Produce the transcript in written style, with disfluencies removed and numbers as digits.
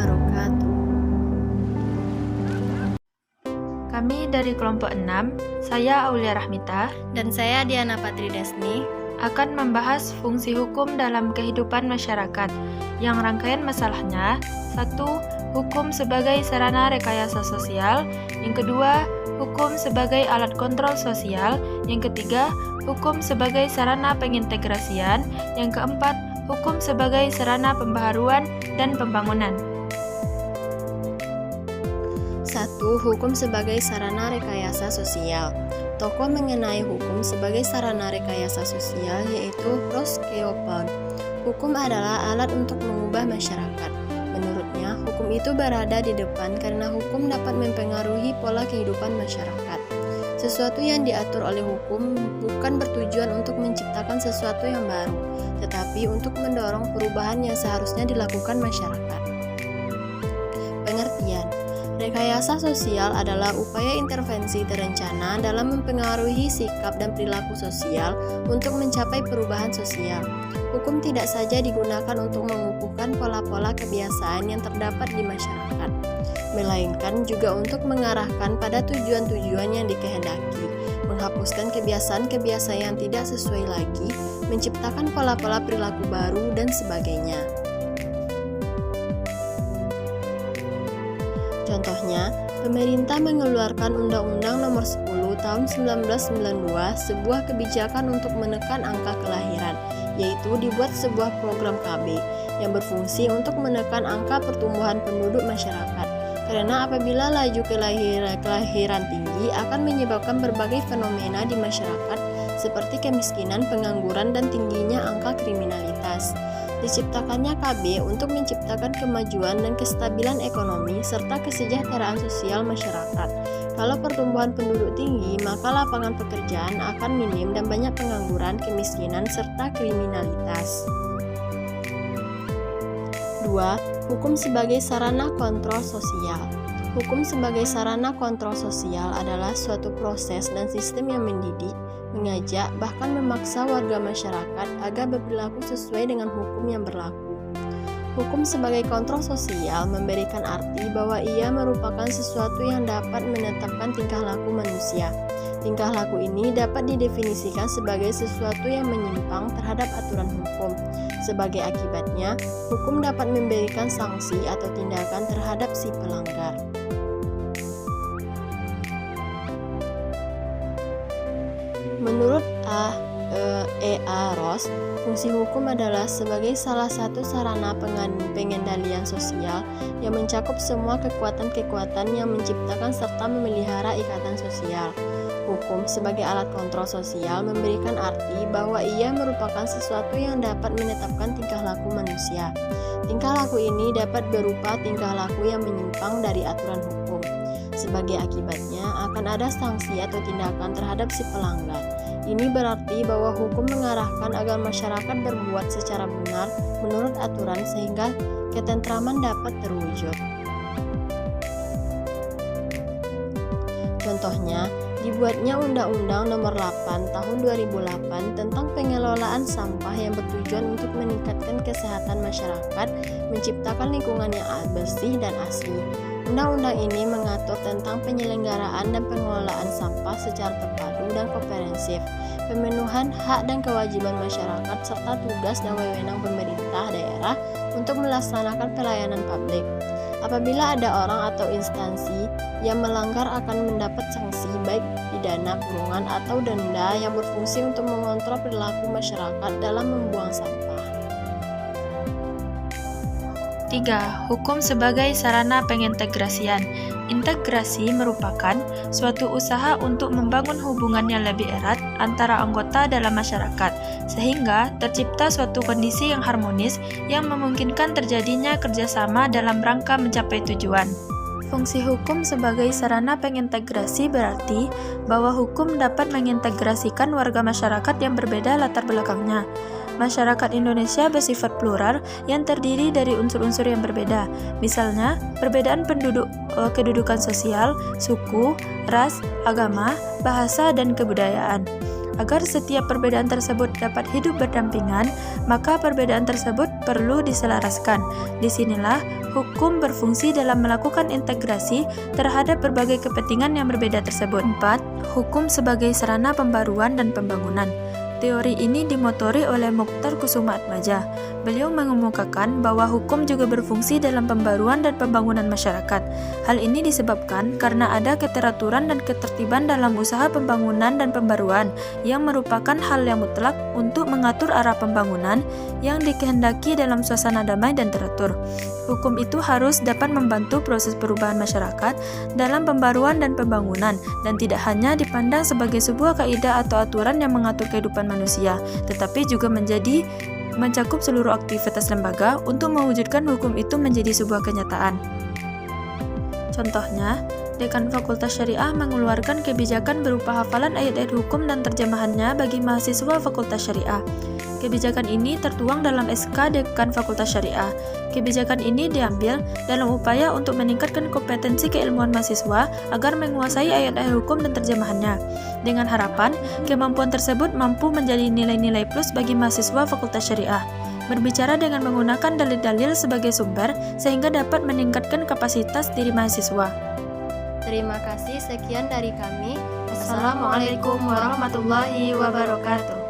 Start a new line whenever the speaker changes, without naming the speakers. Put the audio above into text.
wabarakatuh.
Kami dari kelompok 6, saya Aulia Rahmita,
Dan saya Diana Patri Desni.
akan membahas fungsi hukum dalam kehidupan masyarakat. Yang rangkaian masalahnya, 1. Hukum sebagai sarana rekayasa sosial. Yang kedua, hukum sebagai alat kontrol sosial. Yang ketiga, hukum sebagai sarana pengintegrasian. Yang keempat, hukum sebagai sarana pembaharuan dan pembangunan.
1. Hukum sebagai sarana rekayasa sosial. Tokoh mengenai hukum sebagai sarana rekayasa sosial yaitu Ross Keopold. Hukum adalah alat untuk mengubah masyarakat. Menurutnya, hukum itu berada di depan karena hukum dapat mempengaruhi pola kehidupan masyarakat. Sesuatu yang diatur oleh hukum bukan bertujuan untuk menciptakan sesuatu yang baru, tetapi untuk mendorong perubahan yang seharusnya dilakukan masyarakat. Pengertian: rekayasa sosial adalah upaya intervensi terencana dalam mempengaruhi sikap dan perilaku sosial untuk mencapai perubahan sosial. Hukum tidak saja digunakan untuk mengukuhkan pola-pola kebiasaan yang terdapat di masyarakat, melainkan juga untuk mengarahkan pada tujuan-tujuan yang dikehendaki, menghapuskan kebiasaan-kebiasaan yang tidak sesuai lagi, menciptakan pola-pola perilaku baru, dan sebagainya. Contohnya, pemerintah mengeluarkan Undang-Undang Nomor 10 Tahun 1992, sebuah kebijakan untuk menekan angka kelahiran, yaitu dibuat sebuah program KB yang berfungsi untuk menekan angka pertumbuhan penduduk masyarakat. Karena apabila laju kelahiran tinggi akan menyebabkan berbagai fenomena di masyarakat seperti kemiskinan, pengangguran, dan tingginya angka kriminalitas. Diciptakannya KB untuk menciptakan kemajuan dan kestabilan ekonomi serta kesejahteraan sosial masyarakat. Kalau pertumbuhan penduduk tinggi, maka lapangan pekerjaan akan minim dan banyak pengangguran, kemiskinan, serta kriminalitas. 2. Hukum sebagai sarana kontrol sosial. Hukum sebagai sarana kontrol sosial adalah suatu proses dan sistem yang mendidik, mengajak, bahkan memaksa warga masyarakat agar berperilaku sesuai dengan hukum yang berlaku. Hukum sebagai kontrol sosial memberikan arti bahwa ia merupakan sesuatu yang dapat menetapkan tingkah laku manusia. Tingkah laku ini dapat didefinisikan sebagai sesuatu yang menyimpang terhadap aturan hukum. Sebagai akibatnya, hukum dapat memberikan sanksi atau tindakan terhadap si pelanggar. Menurut E.A. Ross, fungsi hukum adalah sebagai salah satu sarana pengendalian sosial yang mencakup semua kekuatan-kekuatan yang menciptakan serta memelihara ikatan sosial. Hukum sebagai alat kontrol sosial memberikan arti bahwa ia merupakan sesuatu yang dapat menetapkan tingkah laku manusia. Tingkah laku ini dapat berupa tingkah laku yang menyimpang dari aturan hukum. Sebagai akibatnya akan ada sanksi atau tindakan terhadap si pelanggar. Ini berarti bahwa hukum mengarahkan agar masyarakat berbuat secara benar menurut aturan sehingga ketentraman dapat terwujud. Contohnya, dibuatnya Undang-Undang Nomor 8 Tahun 2008 tentang pengelolaan sampah yang bertujuan untuk meningkatkan kesehatan masyarakat, menciptakan lingkungan yang bersih dan asri. Undang-undang ini mengatur tentang penyelenggaraan dan pengelolaan sampah secara terpadu dan komprehensif, pemenuhan hak dan kewajiban masyarakat, serta tugas dan wewenang pemerintah daerah untuk melaksanakan pelayanan publik. Apabila ada orang atau instansi yang melanggar akan mendapat sanksi baik pidana, kurungan, atau denda yang berfungsi untuk mengontrol perilaku masyarakat dalam membuang sampah.
3. Hukum sebagai sarana pengintegrasian. Integrasi merupakan suatu usaha untuk membangun hubungan yang lebih erat antara anggota dalam masyarakat, sehingga tercipta suatu kondisi yang harmonis yang memungkinkan terjadinya kerjasama dalam rangka mencapai tujuan. Fungsi hukum sebagai sarana pengintegrasi berarti bahwa hukum dapat mengintegrasikan warga masyarakat yang berbeda latar belakangnya. Masyarakat Indonesia bersifat plural yang terdiri dari unsur-unsur yang berbeda, misalnya perbedaan kedudukan sosial, suku, ras, agama, bahasa, dan kebudayaan. Agar setiap perbedaan tersebut dapat hidup berdampingan, maka perbedaan tersebut perlu diselaraskan. Disinilah hukum berfungsi dalam melakukan integrasi terhadap berbagai kepentingan yang berbeda tersebut. 4. Hukum sebagai sarana pembaruan dan pembangunan. Teori ini dimotori oleh Mokhtar Kusumaatmadja. Beliau mengemukakan bahwa hukum juga berfungsi dalam pembaruan dan pembangunan masyarakat. Hal ini disebabkan karena ada keteraturan dan ketertiban dalam usaha pembangunan dan pembaruan yang merupakan hal yang mutlak untuk mengatur arah pembangunan yang dikehendaki dalam suasana damai dan teratur. Hukum itu harus dapat membantu proses perubahan masyarakat dalam pembaruan dan pembangunan dan tidak hanya dipandang sebagai sebuah kaidah atau aturan yang mengatur kehidupan manusia, tetapi juga mencakup seluruh aktivitas lembaga untuk mewujudkan hukum itu menjadi sebuah kenyataan. Contohnya, Dekan Fakultas Syariah mengeluarkan kebijakan berupa hafalan ayat-ayat hukum dan terjemahannya bagi mahasiswa Fakultas Syariah. Kebijakan ini tertuang dalam SK Dekan Fakultas Syariah. Kebijakan ini diambil dalam upaya untuk meningkatkan kompetensi keilmuan mahasiswa agar menguasai ayat-ayat hukum dan terjemahannya. Dengan harapan, kemampuan tersebut mampu menjadi nilai-nilai plus bagi mahasiswa Fakultas Syariah. Berbicara dengan menggunakan dalil-dalil sebagai sumber sehingga dapat meningkatkan kapasitas diri mahasiswa.
Terima kasih, sekian dari kami. Assalamualaikum warahmatullahi wabarakatuh.